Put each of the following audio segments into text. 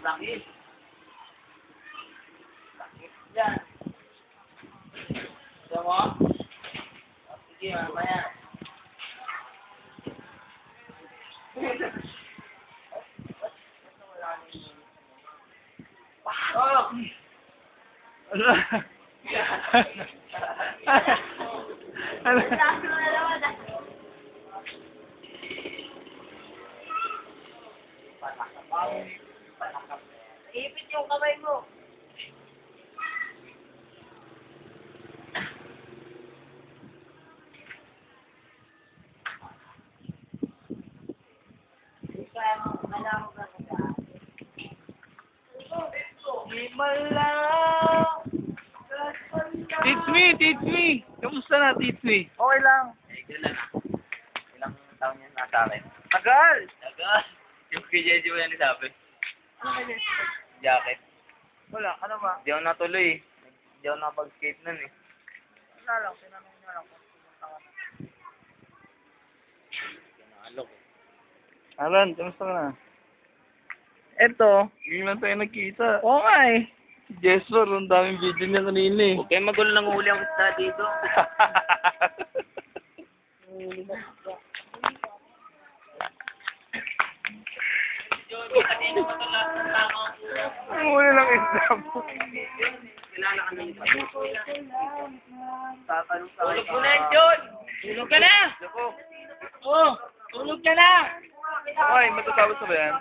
Sakit. Sakit yan. Gusto mo? Sige, mamaya. Oh! Ano? Ano? Ipit yung kamay mo. Teach me! Kamusta na, teach me? Okay lang. Eh, kailan na? Ilang taon yan nasa akin? Tagal! Tagal. Yung KJJ mo yan sabi. Jacket. Wala, ano ba? Hindi ako natuloy eh. Hindi ako nakapag-skate nun eh. Wala lang, tinanong niya lang kung pumunta ka na. Kinalok eh. Alan, kamusta ka na? Eto. Hindi lang tayo nagkita. Oo nga eh. Si Jesper, ang daming video niya kanina eh. Huwag kayong magulo ng huli ang isda dito. Ang huli lang isda mo. Kilala ka na yung tatanong sa akin. Tulog mo na yun, John! Tulog ka na! Oh! Tulog ka na! Okay, matatapos na ba yan?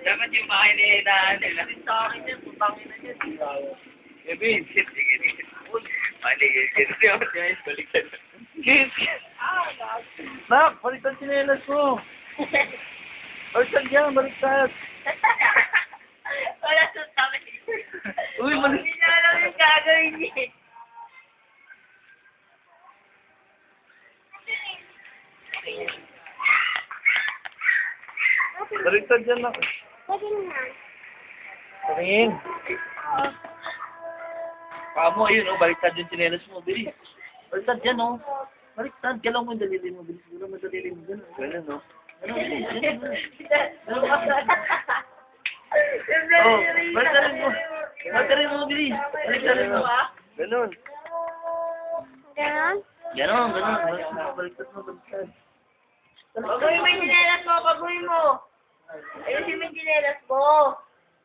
Dapat yung bahay na hinahan nila. Sa akin yan, putangin na yan. Kevin! Sige. Baliktad. Kiss! Nak, baliktad sinelas mo! Baliktad yan, baliktad! Wala sa tabi. Uy, Hindi na alam yung gagawin niya. Baliktad yan nak. Tingin. Kamo, ayun oh, baliktad yung sinelas mo, bilis. Baliktad yan oh. Baliktad, kailan mo yung dalili mo, bilis. Wala mo dalili mo dyan. Ganun oh. Oh, baliktad mo. Baliktad mo, bilis. Baliktad mo. Ganun. Ganon? Ganon. Baliktad mo, baliktad. Baguhin mo yung chinelas mo, baguhin mo. Ayusin mo yung chinelas mo.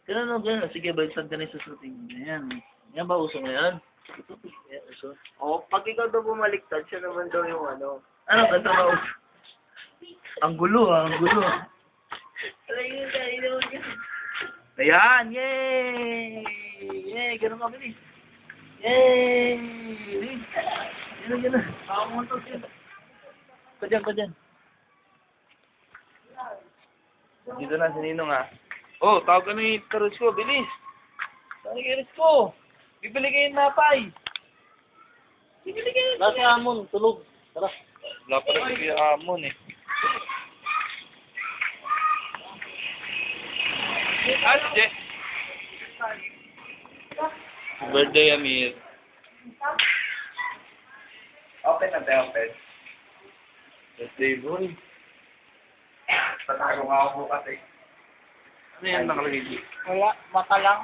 Ganun, ganun. Sige, baliktad ka na yung susuting. Ganyan. Yan ba, uso mo yan? Yan, uso. Oh, pag ikaw daw bumaliktad, siya naman daw yung ano. Ano, ganito ba uso? Ang gulo, ang gulo. Alam yung kanina mo dyan. Ayan, yay! Yay, ganun ka, bilis. Yay! Bilis. Ganun. Pakamuntok yun. Ko dyan. Dito na, si Ninong ah. Oh, tawag ka na yung karos ko, bilis. Tawag yung karos ko. Bibili kayo ng napay. Bibili kayo. Nasa Amon, tulog. Tara. Wala pa rin si Amon eh. Jess. Birthday, Amir. Open na tayo, open. Birthday boy. Tatago nga ako bukas eh. Ano yan nakalagay dito? Wala, mata lang.